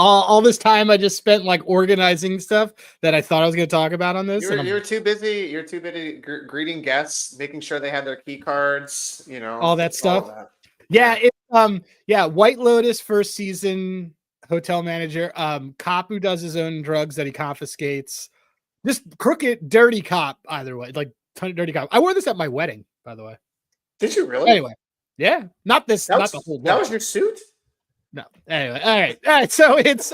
All this time I just spent like organizing stuff that I thought I was going to talk about on this. You're too busy. You're too busy greeting guests, making sure they had their key cards. All that all stuff. of that. Yeah. White Lotus first season hotel manager. Cop who does his own drugs that he confiscates. Just crooked, dirty cop. Either way, like dirty cop. I wore this at my wedding, by the way. Did you really? Anyway, yeah. Not the whole look. That was your suit? No. Anyway, all right. So it's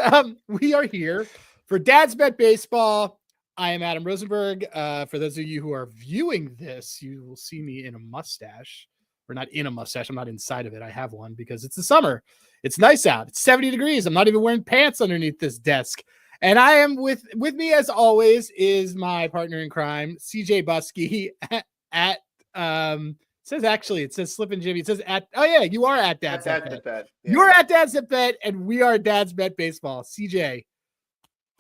we are here for Dad's Bet Baseball. I am Adam Rosenberg. For those of you who are viewing this, you will see me in a mustache. Or not in a mustache. I'm not inside of it. I have one because it's the summer. It's nice out. It's 70 degrees. I'm not even wearing pants underneath this desk. And I am with me as always is my partner in crime, CJ Buskey at it says Slip and Jimmy. It says you are at Dad's Bet. Yeah. You're at Dad's Bet, and we are Dad's Bet Baseball. CJ,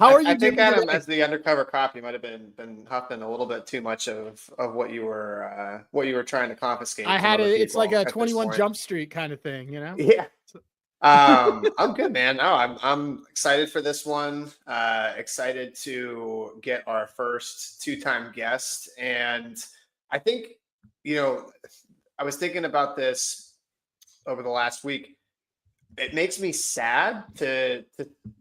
how are you I doing? think Adam, as the undercover cop, you might have been huffing a little bit too much of what you were trying to confiscate. I had it's like a 21 Jump Street kind of thing, Yeah. I'm good, man. No, I'm excited for this one. Excited to get our first two-time guest, and I think I was thinking about this over the last week. It makes me sad to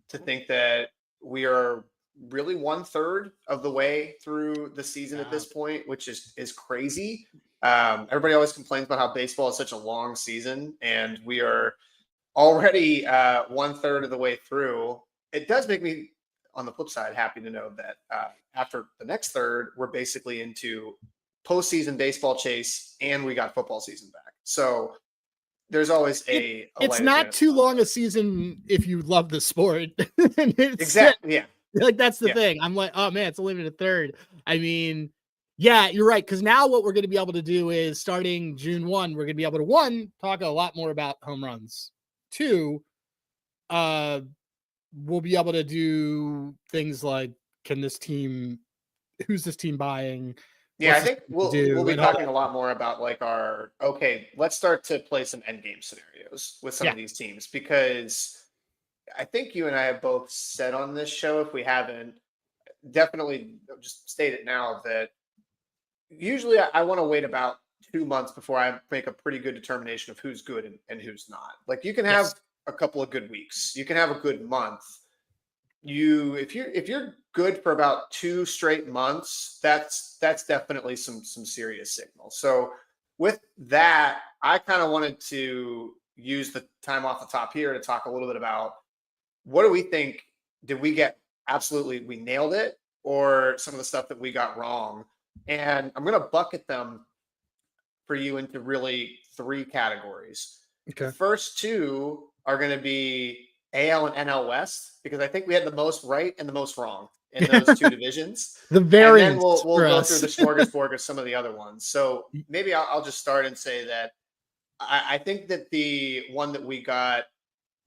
think that we are really 1/3 of the way through the season at this point, which is crazy. Everybody always complains about how baseball is such a long season, and we are already 1/3 of the way through. It does make me, on the flip side, happy to know that after the next third, we're basically into postseason baseball chase, and we got football season back. So there's always it's not too long a season if you love the sport. Exactly. Yeah. Like that's the thing. I'm like, oh man, it's only been a third. I mean, yeah, you're right. Because now what we're going to be able to do is starting June 1, we're going to be able to talk a lot more about home runs. 2, we'll be able to do things like who's this team buying? Yeah, I think we'll be talking a lot more about like let's start to play some end game scenarios with some of these teams, because I think you and I have both said on this show, if we haven't, definitely just state it now, that usually I want to wait about 2 months before I make a pretty good determination of who's good and who's not. Like you can have a couple of good weeks, you can have a good month. If you're good for about 2 straight months, that's definitely some serious signal. So with that, I kind of wanted to use the time off the top here to talk a little bit about what do we think, did we get we nailed it, or some of the stuff that we got wrong. And I'm going to bucket them for you into really 3 categories. Okay. The first 2 are going to be AL and NL West, because I think we had the most right and the most wrong in those 2 divisions. The variance. And then we'll go through the smorgasbord of some of the other ones. So maybe I'll just start and say that I think that the one that we got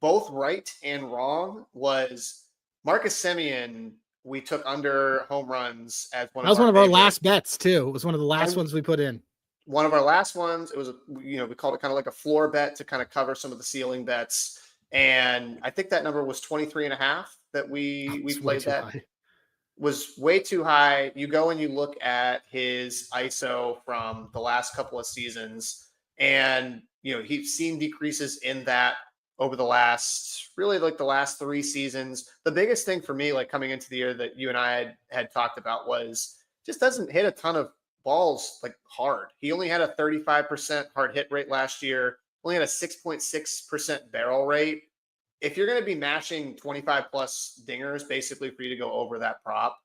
both right and wrong was Marcus Semien. We took under home runs as one of our last bets too. It was one of the last ones we put in. One of our last ones. It was we called it kind of like a floor bet to kind of cover some of the ceiling bets. And I think that number was 23.5 that we played. That was way too high. You go and you look at his ISO from the last couple of seasons, and he's seen decreases in that over the last 3 seasons. The biggest thing for me, like coming into the year that you and I had talked about, was just doesn't hit a ton of balls like hard. He only had a 35% hard hit rate last year. Only had a 6.6% barrel rate. If you're going to be mashing 25 plus dingers, basically for you to go over that prop,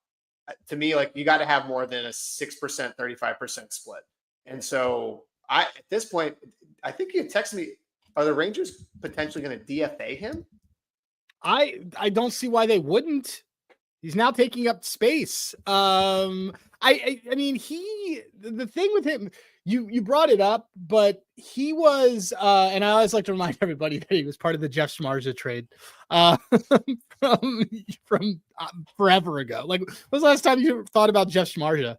to me, like you got to have more than a 6%, 35% split. And so at this point, I think you texted me, are the Rangers potentially going to DFA him? I don't see why they wouldn't. He's now taking up space. I mean, the thing with him, you brought it up, but he was, and I always like to remind everybody that he was part of the Jeff Samardzija trade from forever ago. Like, when was the last time you thought about Jeff Samardzija?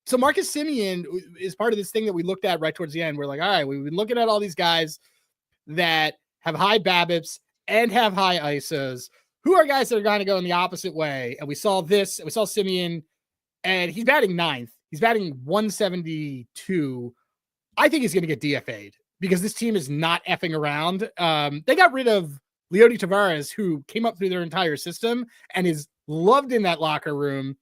So Marcus Semien is part of this thing that we looked at right towards the end. We're like, all right, we've been looking at all these guys that have high BABIPs, and have high ISOs, who are guys that are going to go in the opposite way. And we saw this, we saw Simeon, and he's batting ninth. He's batting 172. I think he's going to get DFA'd because this team is not effing around. They got rid of Leody Tavares, who came up through their entire system and is loved in that locker room,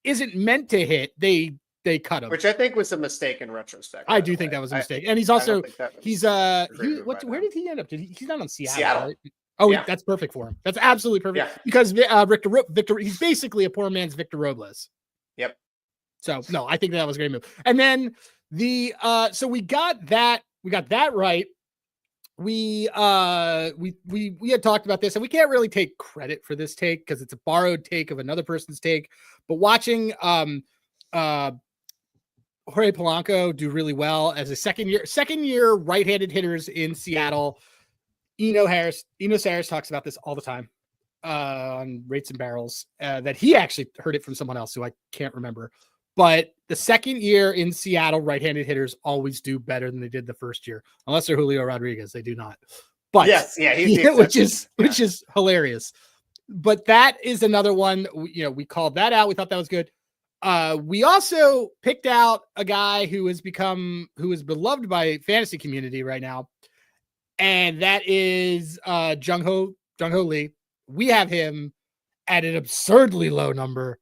isn't meant to hit. They cut him, which I think was a mistake in retrospect. I do think that was a mistake. And he's also where did he end up? He's not on Seattle. Right? Oh, yeah. That's perfect for him. That's absolutely perfect because Victor, he's basically a poor man's Victor Robles. Yep. So no, I think that was a great move. And then so we got that right. We had talked about this, and we can't really take credit for this take because it's a borrowed take of another person's take. But watching Jorge Polanco do really well as a second year right-handed hitters in Seattle. Eno Sarris talks about this all the time on Rates and Barrels, that he actually heard it from someone else who I can't remember. But the second year in Seattle, right-handed hitters always do better than they did the first year, unless they're Julio Rodriguez. They do not. But which is hilarious. But that is another one. We called that out. We thought that was good. We also picked out a guy who is beloved by fantasy community right now, and that is Jung Ho Lee. We have him at an absurdly low number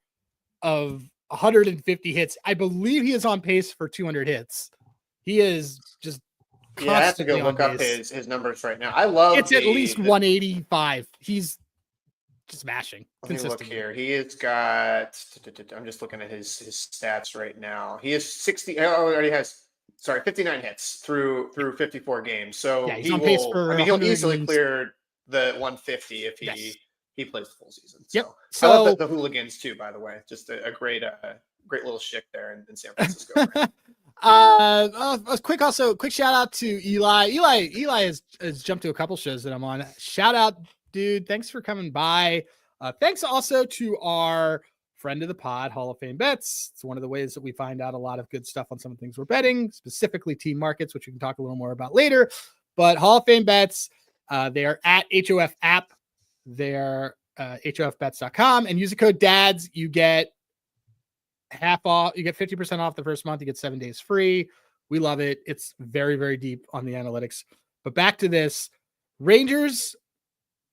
of 150 hits. I believe he is on pace for 200 hits. He is just I have to go look up his numbers right now. I love it's at least 185. He's just smashing. Let me look here. He has got. I'm just looking at his stats right now. He has 60. Already has. 59 hits through 54 games. So he's on pace for. He'll easily clear the 150 if he plays the full season. So. Yep. So I love the hooligans too. By the way, just a great little shtick there in San Francisco. Quick shout out to Eli. Eli has jumped to a couple shows that I'm on. Shout out, dude. Thanks for coming by. Thanks also to our friend of the pod, Hall of Fame Bets. It's one of the ways that we find out a lot of good stuff on some of the things we're betting, specifically team markets, which we can talk a little more about later. But Hall of Fame Bets, they are at HOF app. They're HOFbets.com, and use the code DADS. You get half off. You get 50% off the first month. You get 7 days free. We love it. It's very, very deep on the analytics. But back to this, Rangers.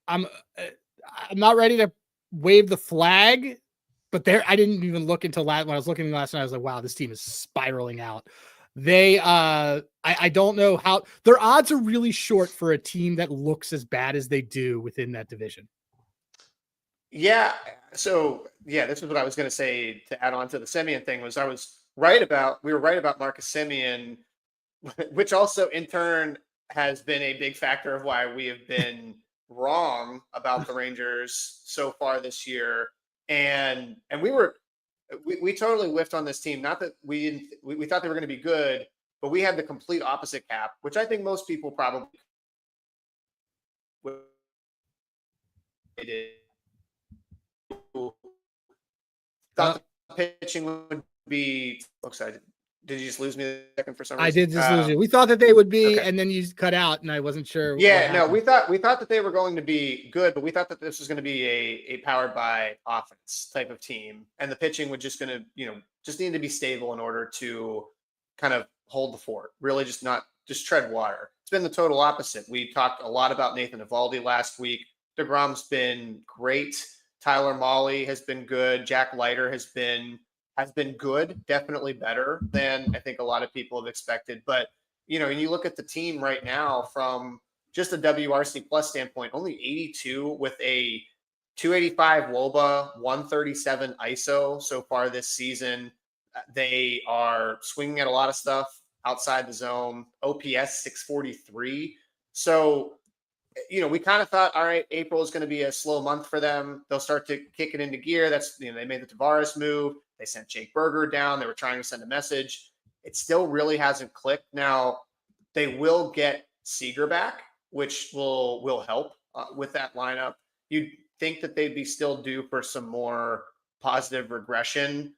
I'm not ready to wave the flag, but I didn't even look until when I was looking last night. I was like, wow, this team is spiraling out. They, I don't know how their odds are really short for a team that looks as bad as they do within that division. Yeah. So this is what I was going to say to add on to the Semien thing was we were right about Marcus Semien, which also in turn has been a big factor of why we have been wrong about the Rangers so far this year. And we totally whiffed on this team. Not that we thought they were going to be good, but we had the complete opposite cap, which I think most people probably did. Thought the pitching would be. Did you just lose me a second for some reason? I did just lose you. We thought that they would be, and then you cut out, and I wasn't sure. Yeah, no, we thought that they were going to be good, but we thought that this was going to be a powered by offense type of team, and the pitching would just going to just need to be stable in order to kind of hold the fort. Really, just tread water. It's been the total opposite. We talked a lot about Nathan Eovaldi last week. DeGrom's been great. Tyler Mahle has been good. Jack Leiter has been good, definitely better than I think a lot of people have expected. But, when you look at the team right now from just a WRC plus standpoint, only 82 with a 285 WOBA, 137 ISO so far this season. They are swinging at a lot of stuff outside the zone, OPS 643. So, we kind of thought, all right, April is going to be a slow month for them. They'll start to kick it into gear. That's, they made the Tavares move. They sent Jake Berger down. They were trying to send a message. It still really hasn't clicked. Now, they will get Seager back, which will help with that lineup. You'd think that they'd be still due for some more positive regression.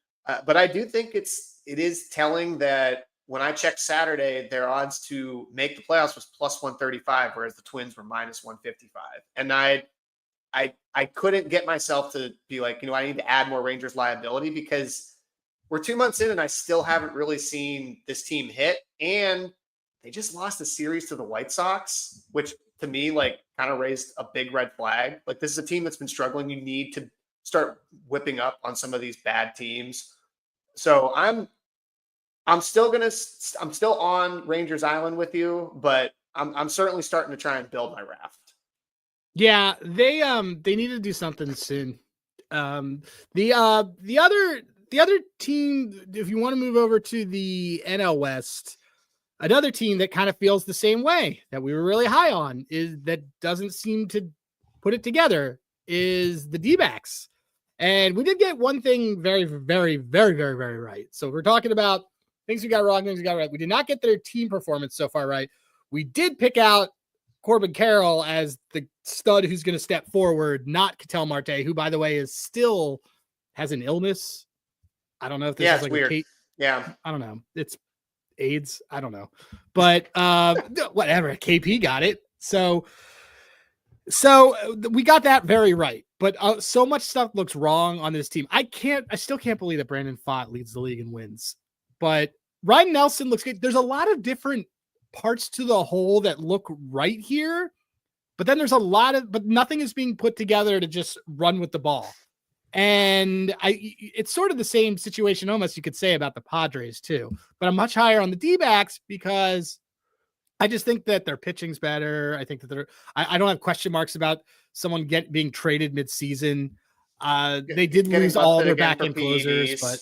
But I do think it is telling that when I checked Saturday, their odds to make the playoffs was plus 135, whereas the Twins were minus 155. And I couldn't get myself to be like, I need to add more Rangers liability because we're 2 months in and I still haven't really seen this team hit. And they just lost a series to the White Sox, which to me, like, kind of raised a big red flag. Like, this is a team that's been struggling. You need to start whipping up on some of these bad teams. So I'm still on Rangers Island with you, but I'm certainly starting to try and build my raft. Yeah, they need to do something soon. The other team, if you want to move over to the NL West, another team that kind of feels the same way that we were really high on is that doesn't seem to put it together is the Dbacks. And we did get one thing very, very, very, very, very right. So we're talking about things we got wrong, things we got right. We did not get their team performance so far right. We did pick out Corbin Carroll as the stud who's going to step forward, not Ketel Marte, who, by the way, is still has an illness. I don't know if this is like weird. I don't know. It's AIDS. I don't know. But whatever. KP got it. So we got that very right. But so much stuff looks wrong on this team. I still can't believe that Brandon Pfaadt leads the league in wins. But Ryan Nelson looks good. There's a lot of different parts to the whole that look right here. But then there's but nothing is being put together to just run with the ball. And it's sort of the same situation almost you could say about the Padres too. But I'm much higher on the D-backs because I just think that their pitching's better. I think that I don't have question marks about someone being traded mid-season. They did lose all their back-end closers, but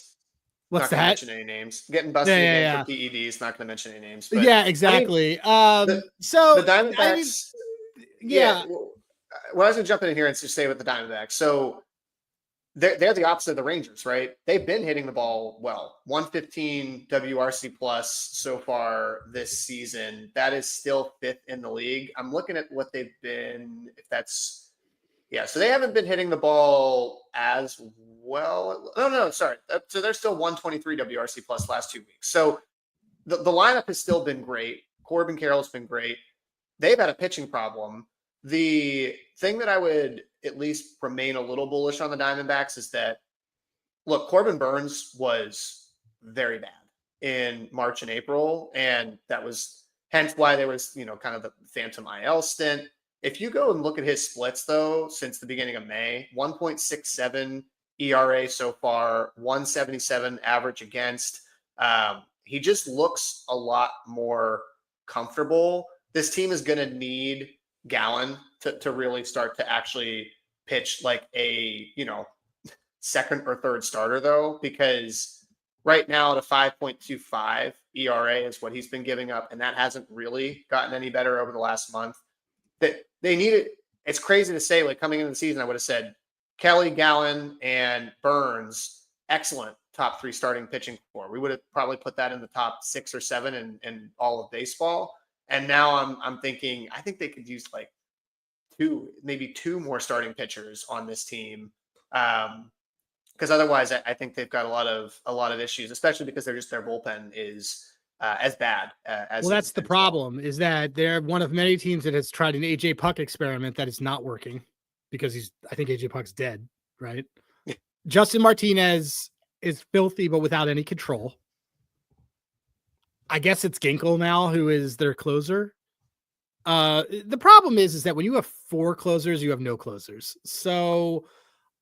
what's not that? Mention any names. Getting busted again for PEDs. Not going to mention any names. But, yeah, exactly. The Diamondbacks. Well, I was going to jump in here and just say with the Diamondbacks. So they're the opposite of the Rangers, right? They've been hitting the ball well. 115 WRC plus so far this season. That is still fifth in the league. I'm looking at what they've been. So they haven't been hitting the ball as well. No, sorry. So they're still 123 WRC plus last 2 weeks. So the lineup has still been great. Corbin Carroll's been great. They've had a pitching problem. The thing that I would at least remain a little bullish on the Diamondbacks is that, look, Corbin Burns was very bad in March and April. And that was hence why there was, kind of the phantom IL stint. If you go and look at his splits, though, since the beginning of May, 1.67 ERA so far, 177 average against. He just looks a lot more comfortable. This team is going to need Gallen to really start to actually pitch like a, second or third starter, though, because right now at a 5.25 ERA is what he's been giving up, and that hasn't really gotten any better over the last month. That they need it. It's crazy to say, like, coming into the season, I would have said Kelly, Gallen, and Burns, excellent top three starting pitching core. We would have probably put that in the top 6 or 7 in all of baseball. And now I'm thinking, I think they could use like maybe two more starting pitchers on this team. Because otherwise I think they've got a lot of issues, especially because their bullpen is as bad as. Well, that's the problem, is that they're one of many teams that has tried an AJ Puck experiment that is not working because I think AJ Puck's dead, right? Justin Martinez is filthy, but without any control. I guess it's Ginkel now who is their closer. The problem is that when you have 4 closers, you have no closers. So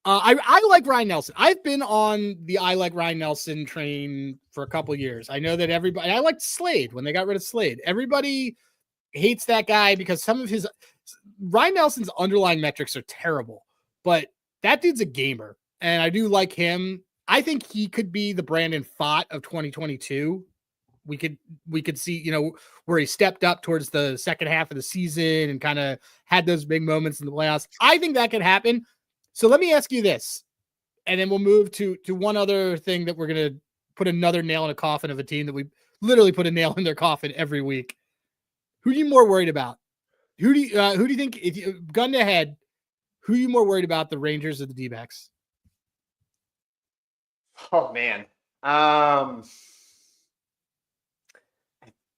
I like Ryan Nelson. I've been on the I like Ryan Nelson train for a couple years. I know that I liked Slade when they got rid of Slade. Everybody hates that guy because Ryan Nelson's underlying metrics are terrible, but that dude's a gamer and I do like him. I think he could be the Brandon Pfaadt of 2022. We could see, where he stepped up towards the second half of the season and kind of had those big moments in the playoffs. I think that could happen. So let me ask you this, and then we'll move to one other thing that we're going to put another nail in a coffin of a team that we literally put a nail in their coffin every week. Who are you more worried about? Who do you think, if you gun to head, who are you more worried about, the Rangers or the D-backs? Oh man.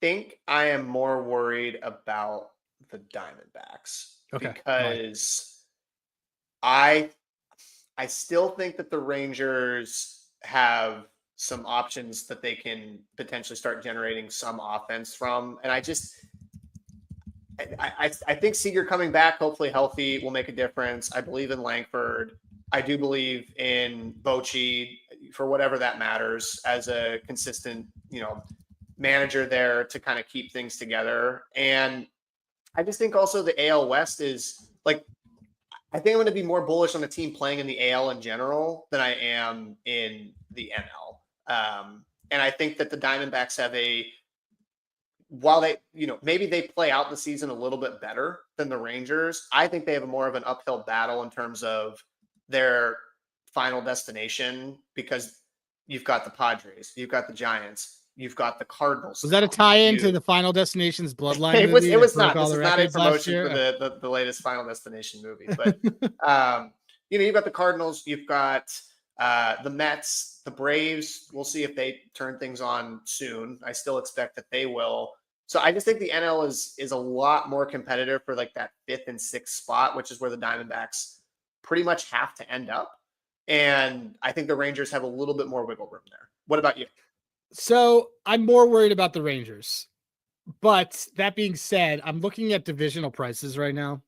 think I am more worried about the Diamondbacks because I still think that the Rangers have some options that they can potentially start generating some offense from. And I think Seager coming back, hopefully healthy, will make a difference. I believe in Langford. I do believe in Bochy for whatever that matters as a consistent, manager there to kind of keep things together. And I just think also the AL West is like, I think I'm going to be more bullish on the team playing in the AL in general than I am in the NL. And I think that the Diamondbacks have while they, maybe they play out the season a little bit better than the Rangers, I think they have more of an uphill battle in terms of their final destination because you've got the Padres, you've got the Giants, you've got the Cardinals. Was that a tie-in to the Final Destination's Bloodline movie? It was not. This is not a promotion for the latest Final Destination movie. But, you've got the Cardinals, you've got the Mets, the Braves. We'll see if they turn things on soon. I still expect that they will. So I just think the NL is a lot more competitive for like that 5th and 6th spot, which is where the Diamondbacks pretty much have to end up. And I think the Rangers have a little bit more wiggle room there. What about you? So I'm more worried about the Rangers. But that being said, I'm looking at divisional prices right now.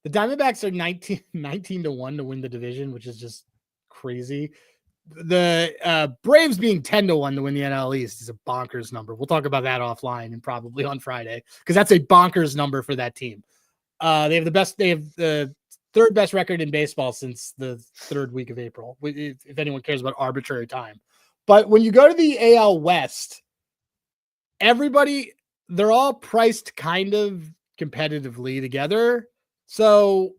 The Diamondbacks are 19-1 to win the division, which is just crazy. The Braves being 10-1 to win the NL East is a bonkers number. We'll talk about that offline and probably on Friday because that's a bonkers number for that team. They have the 3rd best record in baseball since the 3rd week of April, if anyone cares about arbitrary time. But when you go to the AL West, they're all priced kind of competitively together. So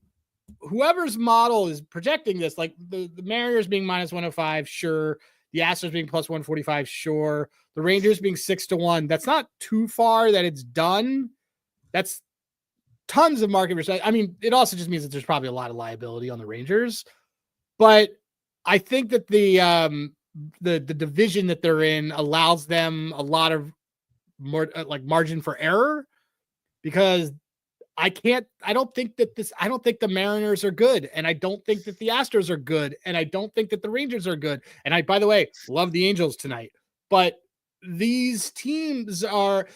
whoever's model is projecting this, like the Mariners being -105, sure. The Astros being +145, sure. The Rangers being 6-1. That's not too far that it's done. That's tons of market research. I mean, it also just means that there's probably a lot of liability on the Rangers. But I think that the division that they're in allows them a lot of more margin for error because I don't think the Mariners are good. And I don't think that the Astros are good. And I don't think that the Rangers are good. And I, by the way, love the Angels tonight, but these teams are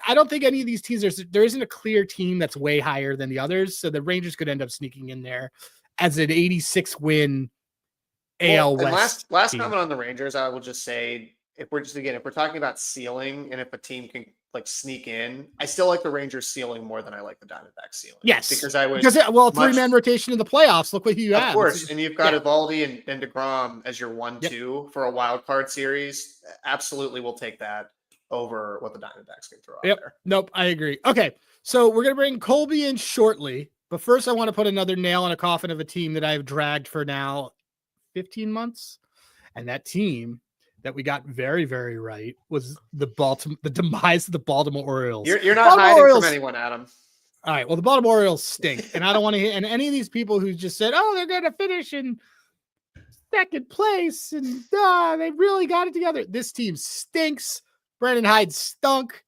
I don't think any of these teams there isn't a clear team that's way higher than the others. So the Rangers could end up sneaking in there as an 86 win AL West. Last comment on the Rangers, I will just say, if we're talking about ceiling and if a team can sneak in, I still like the Rangers ceiling more than I like the Diamondbacks ceiling. Yes, because 3-man rotation in the playoffs. Look what you have. Of course, and you've got Eovaldi and DeGrom as your 1-2 for a wild card series. Absolutely, we'll take that over what the Diamondbacks can throw out there. Nope, I agree. Okay, so we're gonna bring Colby in shortly, but first I want to put another nail in a coffin of a team that I've dragged for now 15 months, and that team that we got very, very right was the demise of the Baltimore Orioles. You're not hiding from anyone, Adam. All right. Well, the Baltimore Orioles stink, and I don't want to hear. And any of these people who just said, "Oh, they're going to finish in 2nd place," and they really got it together. This team stinks. Brandon Hyde stunk.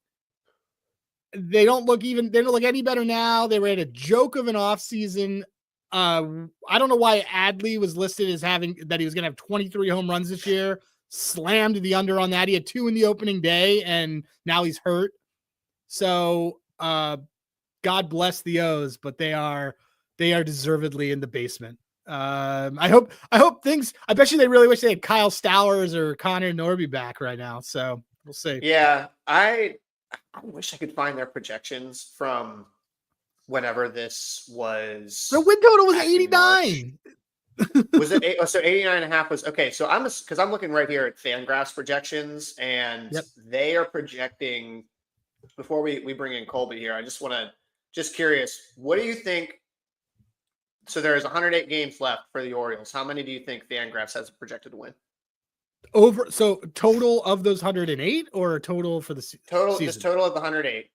They don't look any better now. They were at a joke of an offseason. I don't know why Adley was listed as that he was going to have 23 home runs this year. Slammed the under on that. He had 2 in the opening day, and now he's hurt. So God bless the O's, but they are deservedly in the basement. I hope things. I bet you they really wish they had Kyle Stowers or Connor Norby back right now. So we'll see. Yeah, I wish I could find their projections from whenever this was. The win total was 89. Was it 8? So 89.5 was okay. So I'm looking right here at Fangraphs projections, and they are projecting. Before we bring in Colby here, I just curious, what do you think? So there's 108 games left for the Orioles. How many do you think Fangraphs has projected to win? So total of those 108, or total for the total season? Just total of the 108,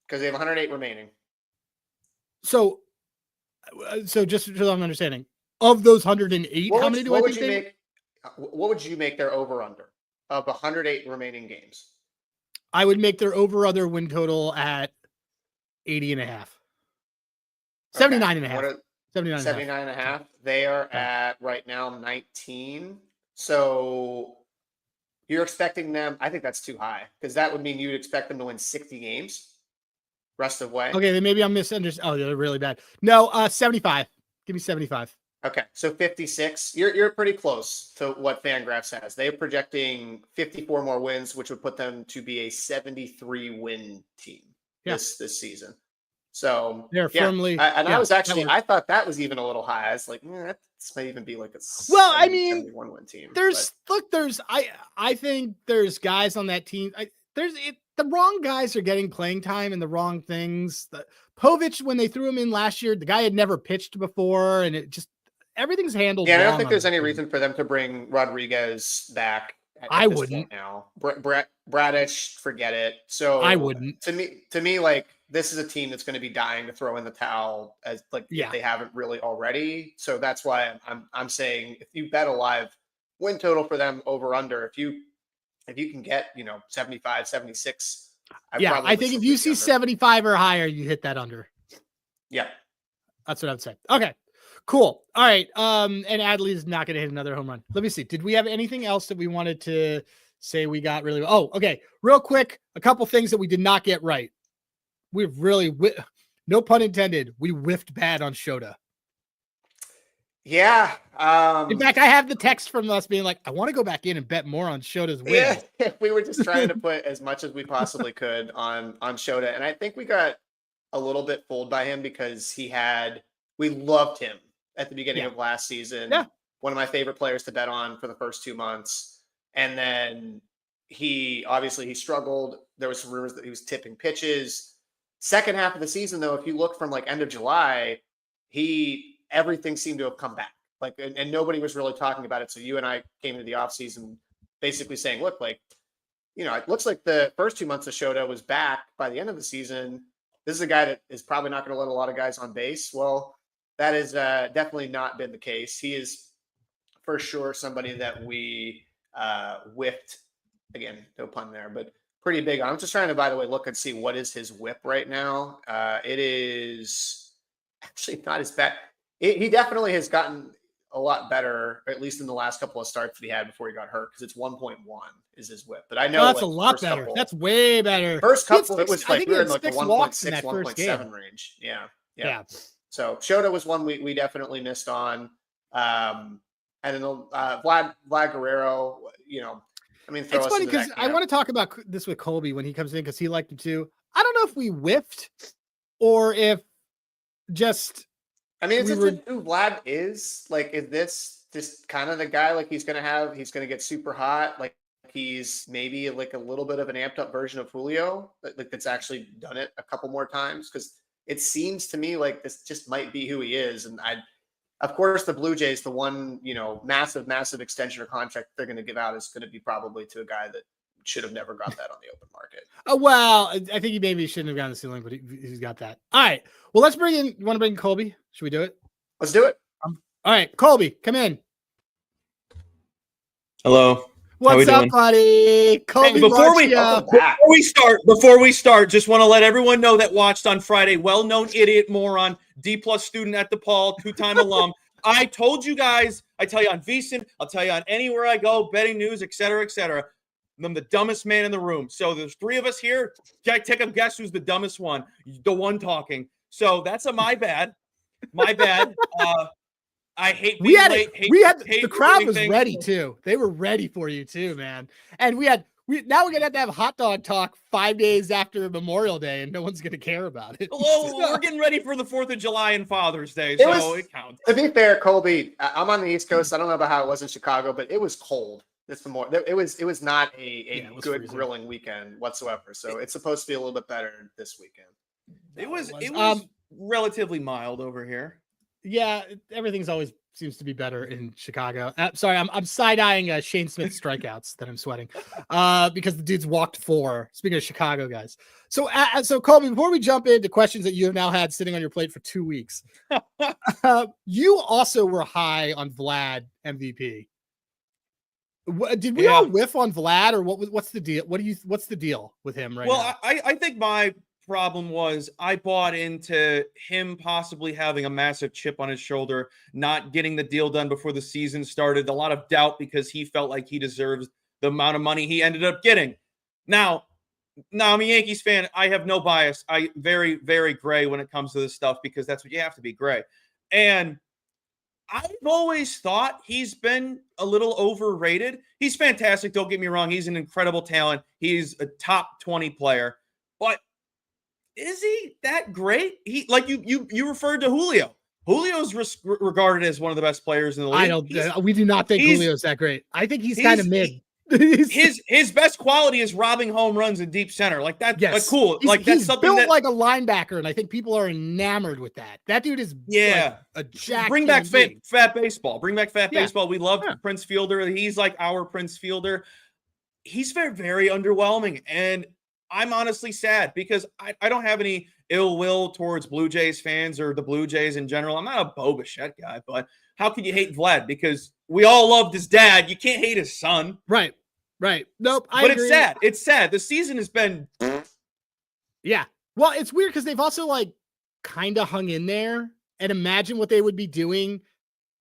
because they have 108 remaining. So just so I'm understanding. Of those 108, how many do I think what would you make their over-under of 108 remaining games? I would make their over-other win total at 80.5. 79.5. 79.5. They are at right now 19. So you're expecting them. I think that's too high because that would mean you'd expect them to win 60 games rest of way. Okay, then maybe I'm misunderstanding. Oh, they're really bad. No, 75. Give me 75. Okay, so 56. You're pretty close to what Fangraphs has. They're projecting 54 more wins, which would put them to be a 73 win team this season. So they're firmly. I thought that was even a little high. I was like, that might even be like a 71 win team. I think there's guys on that team. The wrong guys are getting playing time and the wrong things. Povich, when they threw him in last year, the guy had never pitched before, and it just everything's handled. Yeah, I don't think there's any reason for them to bring Rodriguez back. I wouldn't now. Bradish, forget it. So I wouldn't. To me, like this is a team that's going to be dying to throw in the towel if they haven't really already. So that's why I'm saying if you bet a live win total for them over under, if you can get 75, 76. I think if you see 75 or higher, you hit that under. Yeah, that's what I would say. Okay. Cool. All right. And Adley's not going to hit another home run. Let me see. Did we have anything else that we wanted to say we got really? Oh, okay. Real quick. A couple things that we did not get right. We've really, no pun intended, we whiffed bad on Shota. Yeah. In fact, I have the text from us being like, I want to go back in and bet more on Shota's win. Yeah, we were just trying to put as much as we possibly could on Shota. And I think we got a little bit fooled by him because we loved him at the beginning of last season. Yeah. One of my favorite players to bet on for the first 2 months. And then he struggled. There was some rumors that he was tipping pitches. Second half of the season, though, if you look from like end of July, everything seemed to have come back. And nobody was really talking about it. So you and I came into the offseason basically saying, look, it looks like the first 2 months of Shota was back by the end of the season. This is a guy that is probably not going to let a lot of guys on base. Well, that has definitely not been the case. He is for sure somebody that we whipped. Again, no pun there, but pretty big. I'm just trying to, by the way, look and see what is his whip right now. It is actually not as bad. He definitely has gotten a lot better, at least in the last couple of starts that he had before he got hurt, because it's 1.1 is his whip. But I know that's a lot better. That's way better. First couple, it was like we were in like the 1.6, 1.7 range. Yeah. So Shota was one we definitely missed on. And then Vlad Guerrero, it's funny because I want to talk about this with Colby when he comes in because he liked him too. I don't know if we whiffed or if just. It's who Vlad is. Is this just kind of the guy he's going to get super hot? He's maybe a little bit of an amped up version of Julio, that's actually done it a couple more times, because it seems to me like this just might be who he is. And of course, the Blue Jays, the one, massive extension or contract they're going to give out is going to be probably to a guy that should have never got that on the open market. Oh, well, I think he maybe shouldn't have gotten the ceiling, but he's got that. All right. Well, let's bring in, you want to bring Colby? Should we do it? Let's do it. All right. Colby, come in. Hello. What's up, buddy? Colby Marchio. Before we start, just want to let everyone know that watched on Friday, well-known idiot, moron, D+ student at DePaul, 2-time alum. I told you guys, I tell you on VSiN, I'll tell you on anywhere I go, betting news, et cetera, I'm the dumbest man in the room. So there's 3 of us here. Take a guess who's the dumbest one. The one talking. So that's my bad. My bad. I hate being late. The crowd was ready too. They were ready for you too, man. And now we're gonna have to have hot dog talk 5 days after Memorial Day, and no one's gonna care about it. Well, we're getting ready for the 4th of July and Father's Day, so it counts. To be fair, Colby, I'm on the East Coast. I don't know about how it was in Chicago, but it was cold. It was not a good freezing. Grilling weekend whatsoever. So it's supposed to be a little bit better this weekend. It was relatively mild over here. Yeah, everything's always seems to be better in Chicago. Sorry, I'm side-eyeing Shane Smith strikeouts that I'm sweating because the dude's walked 4. Speaking of Chicago guys. So Colby, before we jump into questions that you have now had sitting on your plate for 2 weeks, you also were high on Vlad MVP. Did we all whiff on Vlad, or what's the deal? What's the deal with him right now? Well, I think my problem was I bought into him possibly having a massive chip on his shoulder, not getting the deal done before the season started. A lot of doubt because he felt like he deserves the amount of money he ended up getting. Now I'm a Yankees fan. I have no bias. I very, very gray when it comes to this stuff because that's what you have to be, gray. And I've always thought he's been a little overrated. He's fantastic. Don't get me wrong. He's an incredible talent. He's a top 20 player. But is he that great? He like you referred to Julio. Julio's regarded as one of the best players in the league. We do not think Julio's that great. I think he's kind of mid. His best quality is robbing home runs in deep center. Like that's like cool. That's something built like a linebacker, and I think people are enamored with that. That dude is like a jack. Bring back fat baseball. Bring back fat baseball. We love Prince Fielder. He's like our Prince Fielder. He's very, very underwhelming, and I'm honestly sad because I don't have any ill will towards Blue Jays fans or the Blue Jays in general. I'm not a Bo Bichette guy, but how could you hate Vlad? Because we all loved his dad. You can't hate his son. Right. Nope. But it's sad. It's sad. The season has been. Yeah. Well, it's weird because they've also like kind of hung in there, and imagine what they would be doing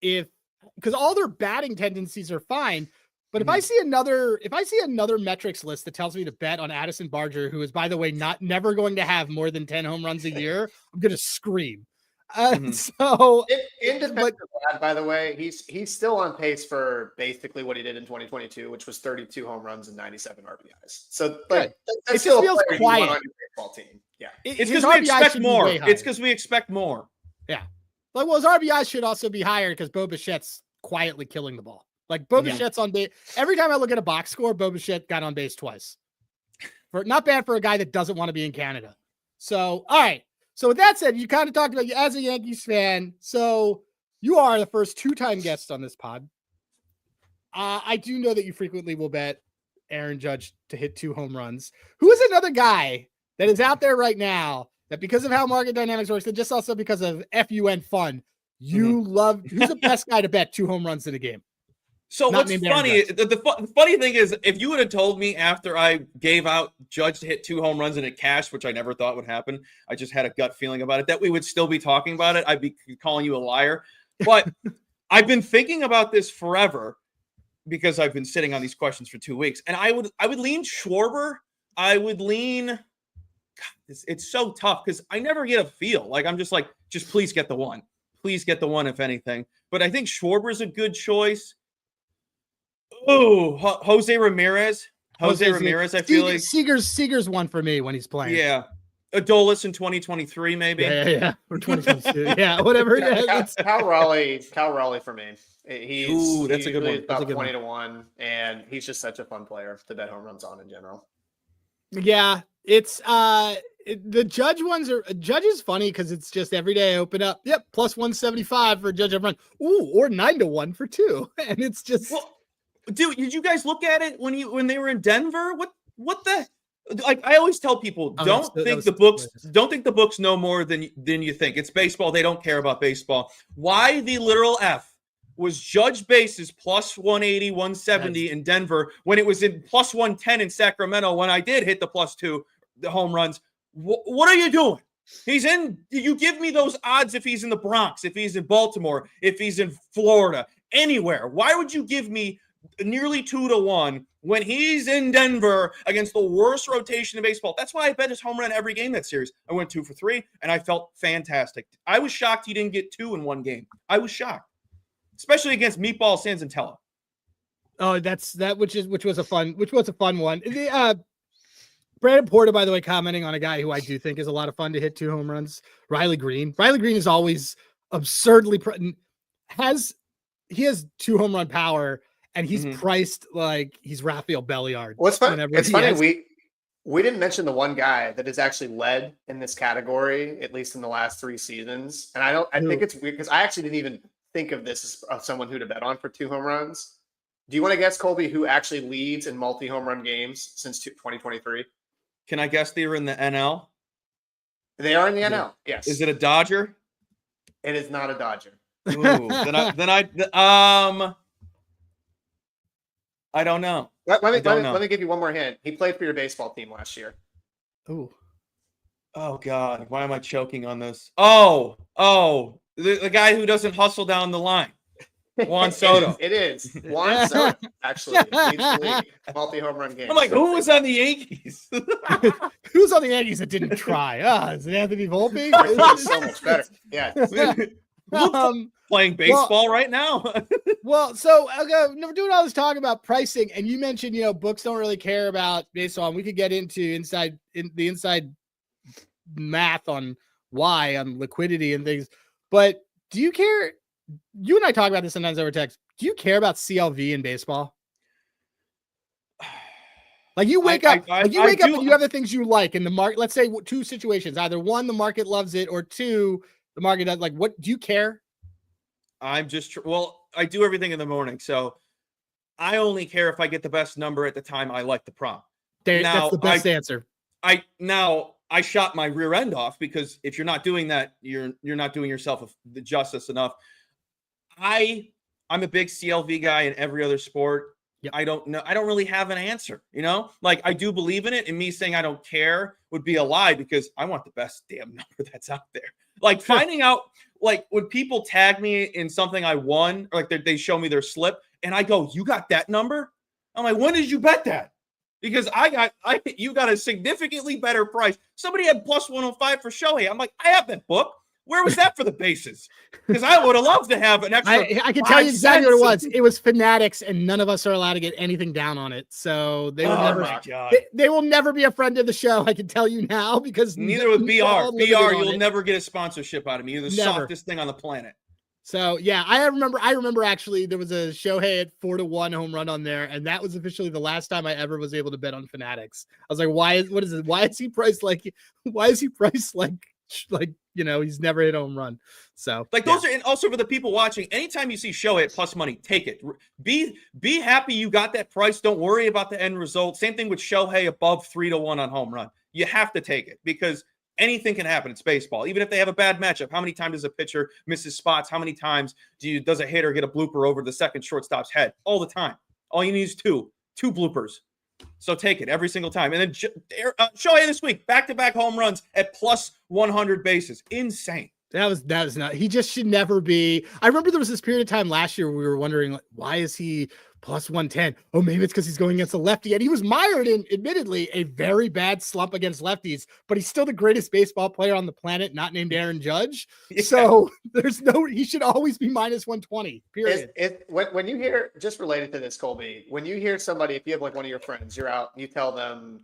because all their batting tendencies are fine. But if I see another metrics list that tells me to bet on Addison Barger, who is, by the way, never going to have more than 10 home runs a year, I'm going to scream. So in defense of that, by the way, he's still on pace for basically what he did in 2022, which was 32 home runs and 97 RBIs. So like that still feels quiet on your baseball team. Yeah, it's because we expect more. It's because we expect more. Yeah, like his RBIs should also be higher because Bo Bichette's quietly killing the ball. Like Bo Bichette's on base. Every time I look at a box score, Bo Bichette got on base twice. Not bad for a guy that doesn't want to be in Canada. So, all right. So with that said, you kind of talked about you as a Yankees fan. So you are the first two-time guest on this pod. I do know that you frequently will bet Aaron Judge to hit 2 home runs. Who is another guy that is out there right now that because of how market dynamics works, and just also because of FUN fun, you love? Who's the best guy to bet 2 home runs in a game? So what's funny, the funny thing is, if you would have told me after I gave out Judge to hit 2 home runs and it cashed, which I never thought would happen, I just had a gut feeling about it, that we would still be talking about it, I'd be calling you a liar. But I've been thinking about this forever because I've been sitting on these questions for 2 weeks. And I would lean Schwarber. I would lean, God, it's so tough because I never get a feel. Like I'm just like, just please get the one. Please get the one, if anything. But I think Schwarber is a good choice. Oh, Jose Ramirez. Jose Ramirez, I feel like. Seager's one for me when he's playing. Yeah. Adolis in 2023, maybe. Yeah. Or 2022. Yeah, whatever. Cal Raleigh for me. That's a good one. About 20 to 1, and he's just such a fun player to bet home runs on in general. Yeah, it's the Judge ones are Judge is funny because it's just every day I open up. Yep, plus 175 for Judge home run. Ooh, or 9 to 1 for 2, and it's just. Well, dude, did you guys look at it when they were in Denver? What the? Like I always tell people, don't think the books know more than you think. It's baseball. They don't care about baseball. Why the literal F was Judge bases plus 180, 170 in Denver when it was in plus 110 in Sacramento when I did hit the plus 2 the home runs? What are you doing? He's in. You give me those odds if he's in the Bronx, if he's in Baltimore, if he's in Florida, anywhere. Why would you give me nearly 2 to 1 when he's in Denver against the worst rotation in baseball? That's why I bet his home run every game that series. I went 2 for 3, and I felt fantastic. I was shocked he didn't get 2 in one game. I was shocked, especially against Meatball Sanzantella. Oh, which was a fun one. Brandon Porta, by the way, commenting on a guy who I do think is a lot of fun to hit 2 home runs. Riley Green. Riley Green is always absurdly he has 2 home run power. And he's priced like he's Rafael Belliard. Well, it's funny. We didn't mention the one guy that has actually led in this category, at least in the last 3 seasons. And I think it's weird because I actually didn't even think of this as someone who to bet on for 2 home runs. Do you want to guess, Colby, who actually leads in multi-home run games since 2023? Can I guess they were in the NL? They are in the NL. Yes. Is it a Dodger? It is not a Dodger. Ooh, then I I don't know. Let me give you one more hint. He played for your baseball team last year. Oh God, why am I choking on this? The guy who doesn't hustle down the line. Juan Soto. It is. Juan Soto, actually, leads the league. Multi-home run game. I'm like, who was on the Yankees? Who's on the Yankees that didn't try? Is it Anthony Volpe? It's so much better. Yeah. Playing baseball right now. So we're doing all this talk about pricing, and you mentioned, books don't really care about baseball, and we could get into inside math on why, on liquidity and things. But do you care? You and I talk about this sometimes over text. Do you care about CLV in baseball? Like you wake up and you have the things you like in the market. Let's say two situations: either one, the market loves it, or two, the market does. Like, what do you care? I'm just I do everything in the morning, so I only care if I get the best number at the time I like the prop. That's the best answer. I shot my rear end off, because if you're not doing that, you're not doing yourself the justice enough. I'm a big CLV guy in every other sport. Yep. I don't know. I don't really have an answer, like I do believe in it, and me saying I don't care would be a lie, because I want the best damn number that's out there. Like finding out, like when people tag me in something I won, or like they show me their slip and I go, you got that number? I'm like, when did you bet that? Because you got a significantly better price. Somebody had plus 105 for Shohei. I'm like, I have that book. Where was that for the bases? Because I would have loved to have an extra. I can tell you exactly what it was. It was Fanatics, and none of us are allowed to get anything down on it. So they will they will never be a friend of the show. I can tell you now, because neither with BR. BR, you'll never get a sponsorship out of me. You're the softest thing on the planet. So yeah, I remember actually there was a Shohei at 4-1 home run on there, and that was officially the last time I ever was able to bet on Fanatics. I was like, why is he priced like he's never hit a home run. So those are, and also for the people watching, anytime you see Shohei at plus money, take it. Be happy you got that price. Don't worry about the end result. Same thing with Shohei above 3-1 on home run. You have to take it, because anything can happen. It's baseball. Even if they have a bad matchup, how many times does a pitcher misses spots? How many times does a hitter get a blooper over the second shortstop's head? All the time. All you need is two bloopers. So take it every single time. And then Shohei this week, back-to-back home runs at plus 100 bases. Insane. That was not. He just should never be. I remember there was this period of time last year where we were wondering, like, why is he plus 110? Oh, maybe it's because he's going against a lefty. And he was mired in, admittedly, a very bad slump against lefties, but he's still the greatest baseball player on the planet, not named Aaron Judge. Yeah. So he should always be minus 120, period. When you hear, just related to this, Colby, when you hear somebody, if you have like one of your friends, you're out, you tell them,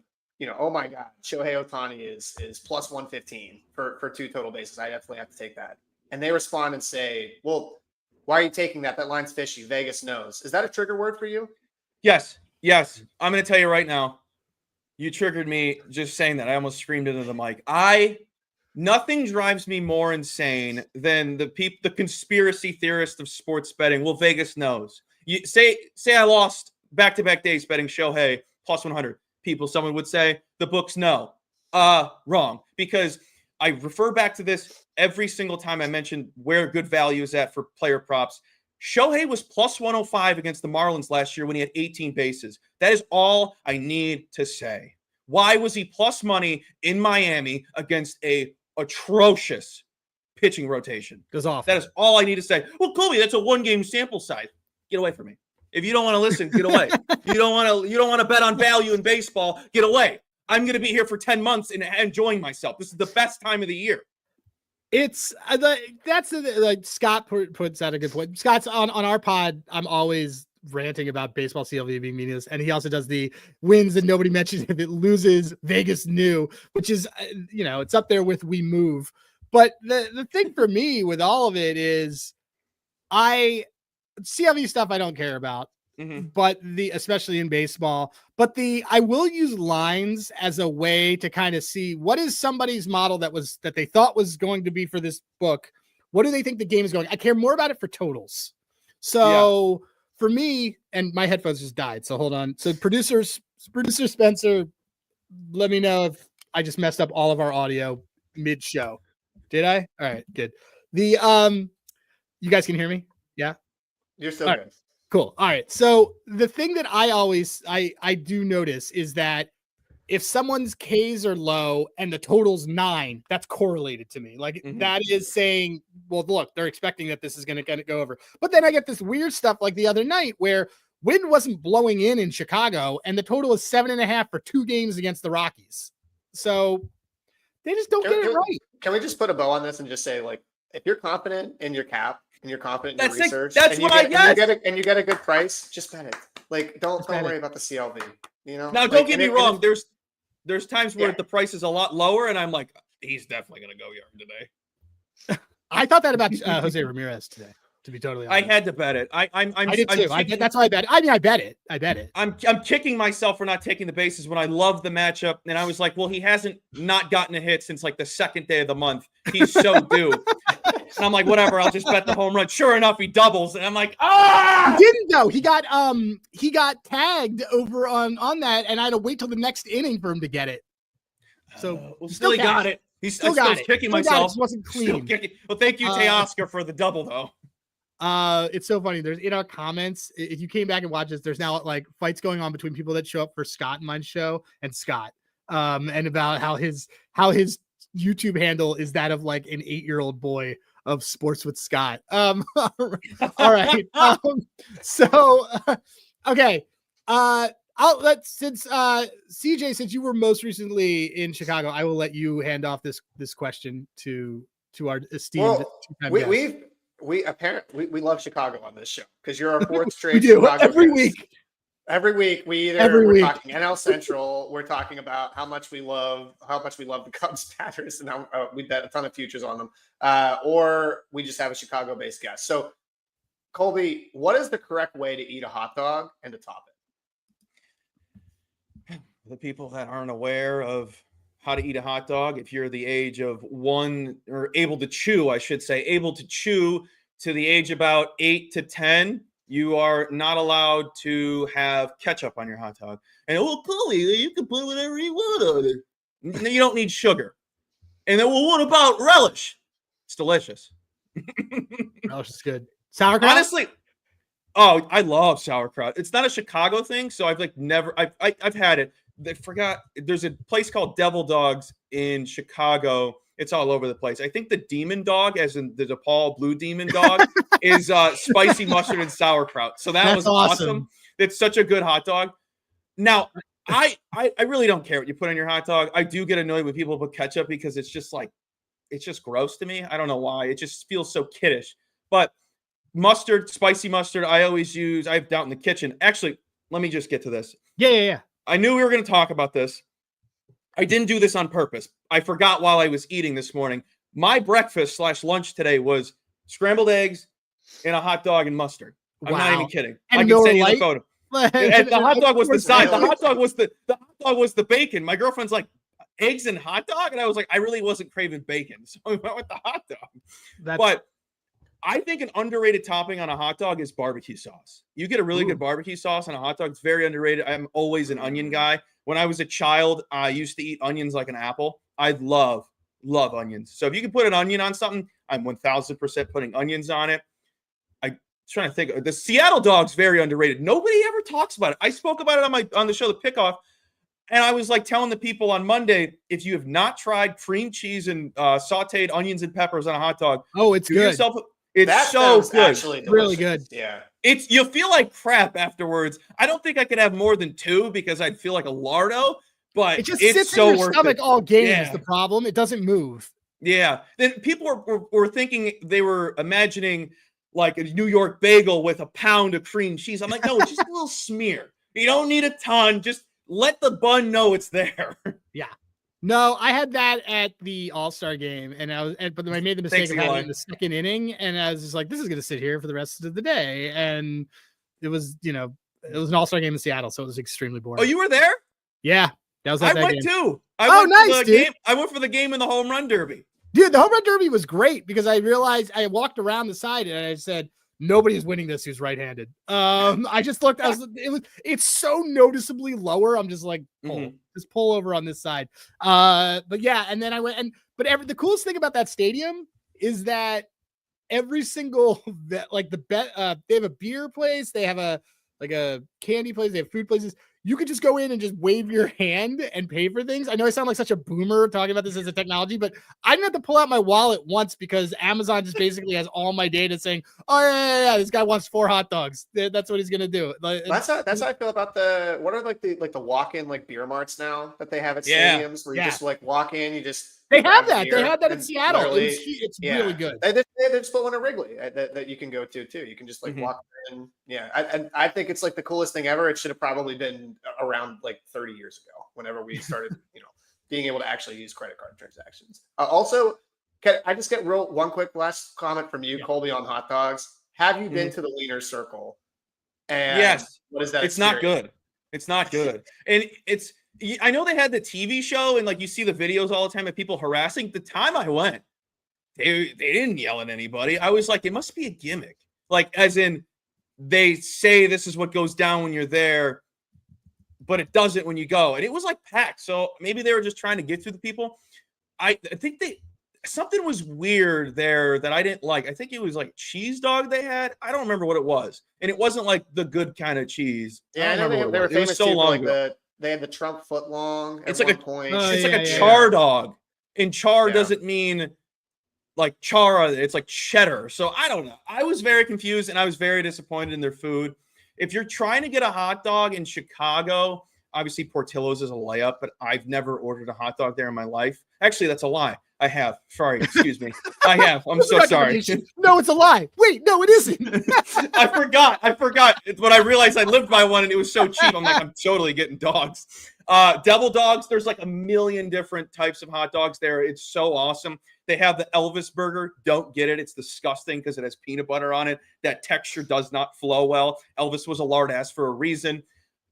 oh my God, Shohei Ohtani is plus 115 for 2 total bases. I definitely have to take that. And they respond and say, well, why are you taking that? That line's fishy. Vegas knows. Is that a trigger word for you? Yes. I'm going to tell you right now. You triggered me just saying that. I almost screamed into the mic. Nothing drives me more insane than the conspiracy theorists of sports betting. Well, Vegas knows. You say I lost back-to-back days betting Shohei plus 100. Someone would say the books know. Wrong. Because I refer back to this every single time I mentioned where good value is at for player props. Shohei was plus 105 against the Marlins last year when he had 18 bases. That is all I need to say. Why was he plus money in Miami against a atrocious pitching rotation? Goes off. That is all I need to say. Well, Colby, that's a 1-game sample size. Get away from me. If you don't want to listen, get away. You don't want to bet on value in baseball, get away. I'm going to be here for 10 months and enjoying myself. This is the best time of the year. It's like Scott puts out a good point. Scott's on our pod. I'm always ranting about baseball CLV being meaningless, and he also does the wins and nobody mentions if it loses Vegas knew, which is it's up there with we move. But the thing for me with all of it is CLV stuff I don't care about. Mm-hmm. But especially in baseball, I will use lines as a way to kind of see what is somebody's model that they thought was going to be for this book. What do they think the game is going? I care more about it for totals. So for me, and my headphones just died. So hold on. So producer Spencer, let me know if I just messed up all of our audio mid show. Did I? All right, good. You guys can hear me? Yeah. You're still good. Cool. All right. So the thing that I do notice is that if someone's Ks are low and the total's 9, that's correlated to me. Like that is saying, well, look, they're expecting that this is going to go over. But then I get this weird stuff like the other night where wind wasn't blowing in Chicago and the total is 7.5 for 2 games against the Rockies. So they just don't get it right. Can we just put a bow on this and just say, like, if you're confident in your cap and you're confident in your research, and you get a good price, just bet it. Like, don't worry about the CLV. You know. Now, don't get me wrong. There's times where the price is a lot lower, and I'm like, he's definitely going to go yard today. I thought that about Jose Ramirez today, to be totally honest. I had to bet it. I did too. That's why I bet it. I mean, I bet it. I'm kicking myself for not taking the bases when I love the matchup, and I was like, well, he hasn't not gotten a hit since like the second day of the month. He's so due. And I'm like, whatever, I'll just bet the home run. Sure enough, he doubles, and I'm like, He didn't though. He got tagged over on that, and I had to wait till the next inning for him to get it. So still he got it. He's still kicking myself. It wasn't clean. Well, thank you, Teoscar, for the double though. It's so funny. There's in our comments, if you came back and watched this, there's now like fights going on between people that show up for Scott and my show and Scott, and about how his YouTube handle is that of like an 8-year-old boy of Sports with Scott. All right. Okay. Since CJ, since you were most recently in Chicago, I will let you hand off this question to our esteemed. Well, we love Chicago on this show because you're our fourth straight. We do Chicago every guest. week. Every week we're talking NL Central. We're talking about how much we love the Cubs batters, and we bet a ton of futures on them. Or we just have a Chicago-based guest. So, Colby, what is the correct way to eat a hot dog and to top it? The people that aren't aware of how to eat a hot dog, if you're the age of 1 or able to chew to the age about 8 to 10. You are not allowed to have ketchup on your hot dog. And Colby, you can put whatever you want on it. You don't need sugar. And then, what about relish? It's delicious. Relish is good. Sauerkraut? Honestly, I love sauerkraut. It's not a Chicago thing, so I've had it. I forgot. There's a place called Devil Dogs in Chicago. It's all over the place. I think the demon dog, as in the DePaul Blue Demon dog, is spicy mustard and sauerkraut. So that's awesome. It's such a good hot dog. Now, I really don't care what you put on your hot dog. I do get annoyed when people put ketchup because it's just gross to me. I don't know why. It just feels so kiddish. But mustard, spicy mustard, I always use. I have it out in the kitchen. Actually, let me just get to this. Yeah. I knew we were going to talk about this. I didn't do this on purpose. I forgot while I was eating this morning. My breakfast/lunch today was scrambled eggs and a hot dog and mustard. I'm not even kidding. And I can send you the photo. And the hot dog was the side. The hot dog was the bacon. My girlfriend's like, eggs and hot dog? And I was like, I really wasn't craving bacon. So I went with the hot dog. But I think an underrated topping on a hot dog is barbecue sauce. You get a really good barbecue sauce on a hot dog. It's very underrated. I'm always an onion guy. When I was a child, I used to eat onions like an apple. I love onions. So if you can put an onion on something, I'm 1,000% putting onions on it. I'm trying to think. The Seattle dog's very underrated. Nobody ever talks about it. I spoke about it on the show, The Pickoff, and I was like telling the people on Monday, if you have not tried cream cheese and sauteed onions and peppers on a hot dog, it's good. It's so good. Actually really good. Yeah. You feel like crap afterwards. I don't think I could have more than 2 because I'd feel like a lardo, but it just sits in your stomach all game is the problem. It doesn't move. Yeah. Then people were thinking, they were imagining like a New York bagel with a pound of cream cheese. I'm like, no, it's just a little smear. You don't need a ton. Just let the bun know it's there. Yeah. No, I had that at the All-Star game, but I made the mistake of having it in the second inning, and I was just like, this is going to sit here for the rest of the day. And it was, it was an All-Star game in Seattle, so it was extremely boring. Oh, you were there? Yeah. That was I went game. too. Nice, dude. I went for the game in the home run derby. Dude, the home run derby was great because I realized I walked around the side and I said, nobody's winning this who's right-handed. I just looked, it's so noticeably lower. I'm just like, just pull over on this side. But yeah, and then I went the coolest thing about that stadium is that every single they have a beer place, they have a candy place, they have food places. You could just go in and just wave your hand and pay for things. I know I sound like such a boomer talking about this as a technology, but I didn't have to pull out my wallet once because Amazon just basically has all my data saying, oh yeah, this guy wants 4 hot dogs. That's what he's gonna do. That's how I feel about the walk-in like beer marts now that they have at stadiums where you just like walk in, you just they have that in Seattle. It's really good. They just put one at Wrigley that you can go to too. You can just like walk in. Yeah, I think it's like the coolest thing ever. It should have probably been around like 30 years ago, whenever we started, being able to actually use credit card transactions. Also, can I just get one quick last comment from you, Colby, on hot dogs? Have you been to the Wiener Circle? And yes. What is that? It's not good. It's not good. And I know they had the TV show and like you see the videos all the time of people harassing. The time I went, they didn't yell at anybody. I was like, it must be a gimmick. Like, as in, they say this is what goes down when you're there, but it doesn't when you go. And it was like packed. So maybe they were just trying to get to the people. I think something was weird there that I didn't like. I think it was like cheese dog they had. I don't remember what it was. And it wasn't like the good kind of cheese. Yeah, I don't remember they were famous so long ago. They had the Trump footlong. It's like point. It's like a char dog. And char doesn't mean like chara, it's like cheddar. So I don't know. I was very confused and I was very disappointed in their food. If you're trying to get a hot dog in Chicago, obviously Portillo's is a layup, but I've never ordered a hot dog there in my life. Actually, that's a lie. I have. Sorry, excuse me. I have. I'm so sorry. No, it's a lie. Wait, no, it isn't. I forgot. When I realized I lived by one and it was so cheap, I'm like, I'm totally getting dogs. Devil dogs, there's like a million different types of hot dogs there. It's so awesome. They have the Elvis burger. Don't get it. It's disgusting because it has peanut butter on it. That texture does not flow well. Elvis was a lard ass for a reason.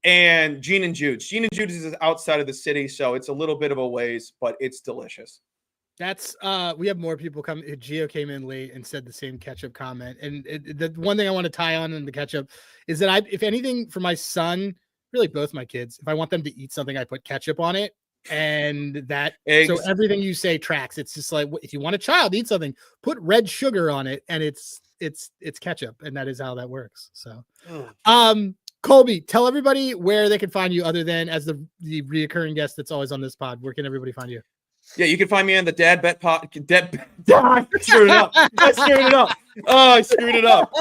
And Gene and Jude's. Gene and Jude's is outside of the city, so it's a little bit of a ways, but it's delicious. That's we have more people come. Gio came in late and said the same ketchup comment. And the one thing I want to tie on in the ketchup is that if anything, for my son, really both my kids, if I want them to eat something, I put ketchup on it. And so everything you say tracks. It's just like, if you want a child to eat something, put red sugar on it, and it's ketchup, and that is how that works. So, Colby, tell everybody where they can find you other than as the reoccurring guest that's always on this pod. Where can everybody find you? Yeah, you can find me on the Dad Bet Pod. I screwed it up. Oh, I screwed it up.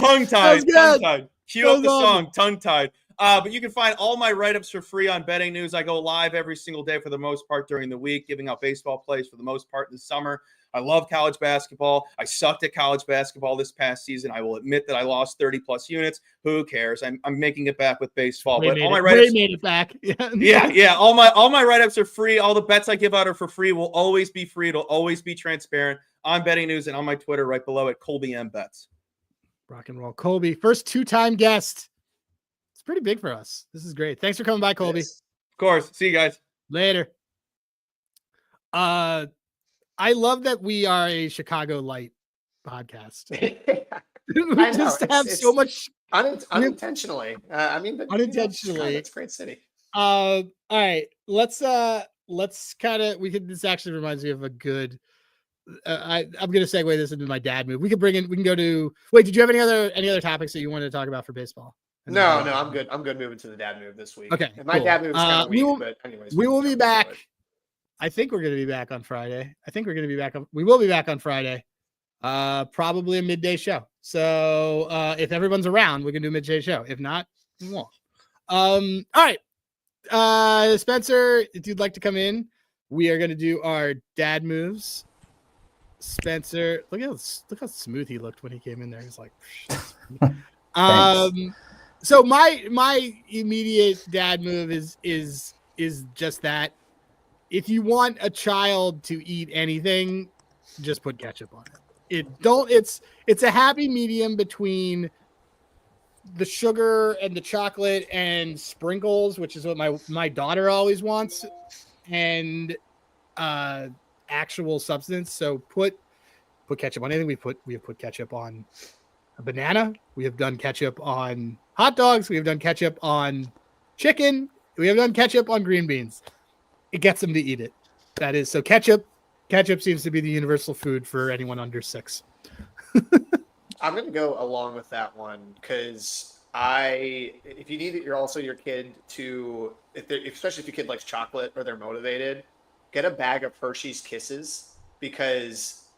Tongue-tied. Cue up the song, tongue-tied. But you can find all my write-ups for free on Betting News. I go live every single day for the most part during the week, giving out baseball plays for the most part in the summer. I love college basketball. I sucked at college basketball this past season. I will admit that I lost 30-plus units. Who cares? I'm making it back with baseball. But all my write-ups made it back. Yeah. All my write-ups are free. All the bets I give out are for free. Will always be free. It'll always be transparent on Betting News and on my Twitter right below at Colby M Bets. Rock and roll, Colby. First 2-time guest. It's pretty big for us. This is great. Thanks for coming by, Colby. Yes. Of course. See you guys later. I love that we are a Chicago Light podcast. We just have so much unintentionally. Unintentionally. It's a great city. All right, let's kind of this actually reminds me of a good. I'm gonna segue this into my dad move. We can go to. Wait, did you have any other topics that you wanted to talk about for baseball? No, I'm good. I'm good moving to the dad move this week. Okay, and my dad move is kind of weak, but anyways, we will be back. I think we're going to be back on Friday. We will be back on Friday. Probably a midday show. So if everyone's around, we can do a midday show. If not, we won't. All right. Spencer, if you'd like to come in, we are going to do our dad moves. Spencer, look how smooth he looked when he came in there. He's like, so my immediate dad move is just that. If you want a child to eat anything, just put ketchup on it. It's a happy medium between the sugar and the chocolate and sprinkles, which is what my daughter always wants, and actual substance. So put ketchup on anything. We have put ketchup on a banana. We have done ketchup on hot dogs. We have done ketchup on chicken. We have done ketchup on green beans. It gets them to eat it. That is so ketchup. Ketchup seems to be the universal food for anyone under 6. I'm gonna go along with that one because if you need your kid to, especially if your kid likes chocolate or they're motivated, get a bag of Hershey's Kisses because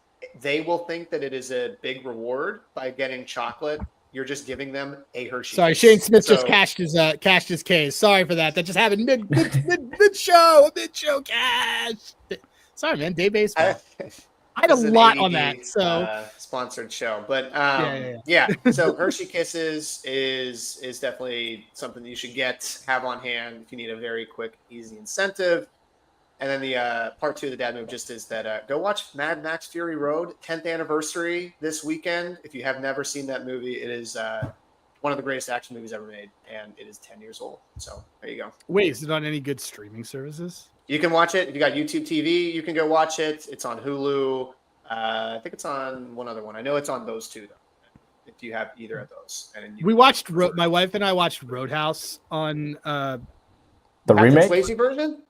they will think that it is a big reward by getting chocolate. You're just giving them a Hershey. Sorry, Kiss. Shane Smith just cashed his case. Sorry for that. That just happened mid show cash. Sorry, man. Day baseball. I had a lot on that. So sponsored show, but yeah. So Hershey Kisses is definitely something you should have on hand if you need a very quick, easy incentive. And then the part 2 of the dad move just is that go watch Mad Max Fury Road 10th anniversary this weekend. If you have never seen that movie, it is one of the greatest action movies ever made, and it is 10 years old. So there you go. Wait, is it on any good streaming services? You can watch it. If you got YouTube TV, you can go watch it. It's on Hulu. I think it's on one other one. I know it's on those two, though, if you have either of those. And we watched, my wife and I watched Roadhouse on the remake? Swayze version?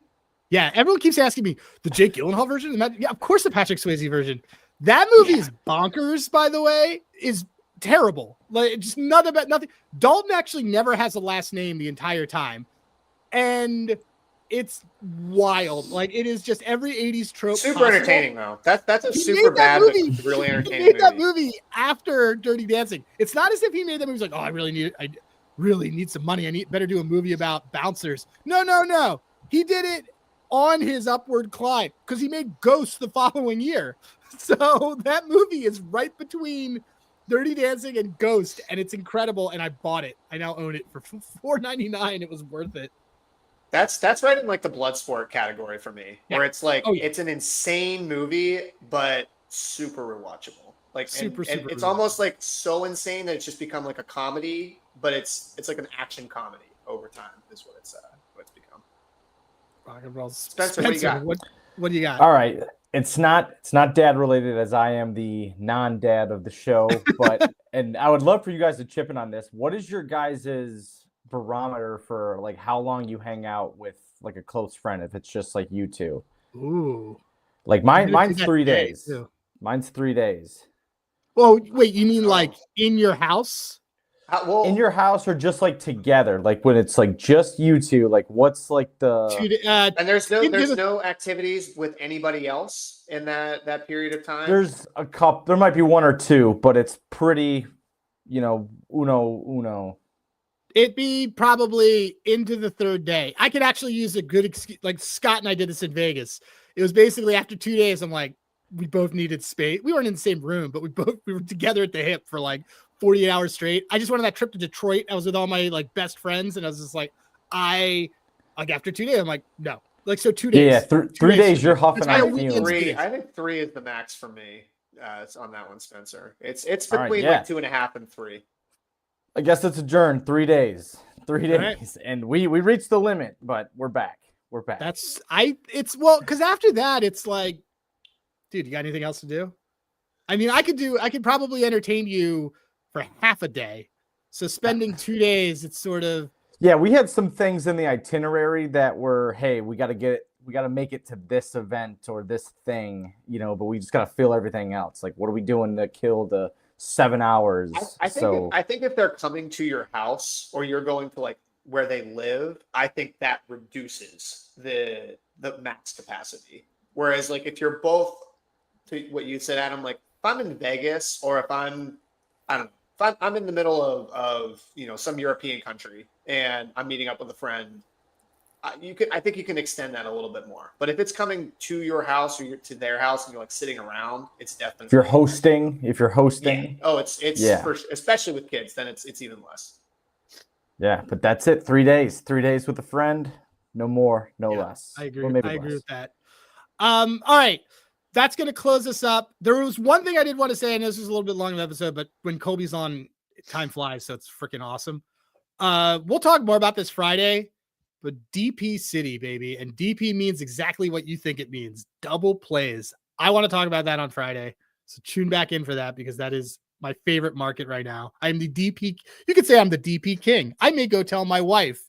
Yeah, everyone keeps asking me, the Jake Gyllenhaal version? Yeah, of course the Patrick Swayze version. That movie is bonkers, by the way, is terrible. Like, just nothing. Dalton actually never has a last name the entire time. And it's wild. Like, it is just every 80s trope. Super entertaining, though. That's a super bad, but really entertaining movie. He made that movie after Dirty Dancing. It's not as if he made that movie. He's like, oh, I really need some money. Better do a movie about bouncers. No. He did it on his upward climb because he made Ghost the following year. So that movie is right between Dirty Dancing and Ghost, and it's incredible. And I bought it. I now own it for $4.99. It was worth it. That's right in like the Bloodsport category for me, where it's like it's an insane movie, but super rewatchable. Like super it's almost like so insane that it's just become like a comedy, but it's like an action comedy over time. Is what it's become. Rock and roll. Spencer, what do you got? What do you got? All right. It's not dad related, as I am the non-dad of the show, but and I would love for you guys to chip in on this. What is your guys's barometer for like how long you hang out with like a close friend if it's just like you two? Ooh. Like mine's 3 days. Mine's 3 days. Well, wait, you mean like in your house? In your house or just like together, like when it's like just you two, like what's like the and there's no activities with anybody else in that period of time. There's a couple, there might be one or two, but it's pretty, uno. It'd be probably into the third day. I could actually use a good excuse. Like Scott and I did this in Vegas. It was basically after 2 days, I'm like, we both needed space. We weren't in the same room, but we were together at the hip for like 48 hours straight. I just went on that trip to Detroit. I was with all my like best friends, and I was just like, after 2 days, I'm like, no. Like, so 2 days. Yeah, 3 days, you're huffing on feelings. I think 3 is the max for me. It's on that one, Spencer. It's between like 2.5 and 3. I guess it's adjourned 3 days. 3 days. Right. And we reached the limit, but we're back. We're back. Because after that, it's like, dude, you got anything else to do? I mean, I could probably entertain you for half a day. So spending 2 days, it's sort of. Yeah, we had some things in the itinerary that were, hey, we got to make it to this event or this thing, but we just got to fill everything else. Like, what are we doing to kill the 7 hours? I think if they're coming to your house or you're going to like where they live, I think that reduces the max capacity. Whereas like if you're both, to what you said, Adam, like if I'm in Vegas or if I'm in the middle of some European country and I'm meeting up with a friend, I think you can extend that a little bit more. But if it's coming to your house or to their house and you're like sitting around, it's definitely. If you're hosting. Yeah. Oh, it's especially with kids, then it's even less. Yeah, but that's it. 3 days. 3 days with a friend. No more, no less. I agree. I agree with that. All right. That's going to close us up. There was one thing I did want to say, and this is a little bit long of an episode, but when Colby's on, time flies, so it's freaking awesome. We'll talk more about this Friday, but DP City, baby. And DP means exactly what you think it means. Double plays. I want to talk about that on Friday. So tune back in for that because that is my favorite market right now. I'm the DP. You could say I'm the DP king. I may go tell my wife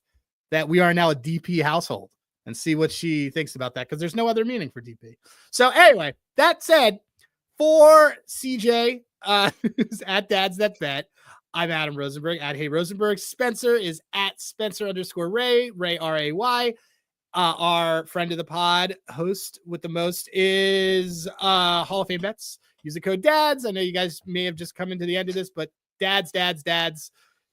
that we are now a DP household and see what she thinks about that because there's no other meaning for DP. So anyway, that said, for CJ, who's at Dads That Bet. I'm Adam Rosenberg at Hey Rosenberg. Spencer is at Spencer_Ray, Ray RAY. Our friend of the pod, host with the most, is Hall of Fame Bets. Use the code DADS. I know you guys may have just come into the end of this, but dads.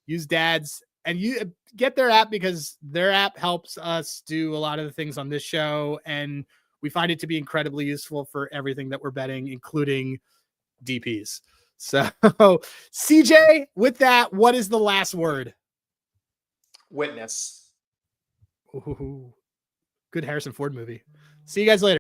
Use dads. And you get their app because their app helps us do a lot of the things on this show. And we find it to be incredibly useful for everything that we're betting, including DPs. So, CJ, with that, what is the last word? Witness. Ooh, good Harrison Ford movie. See you guys later.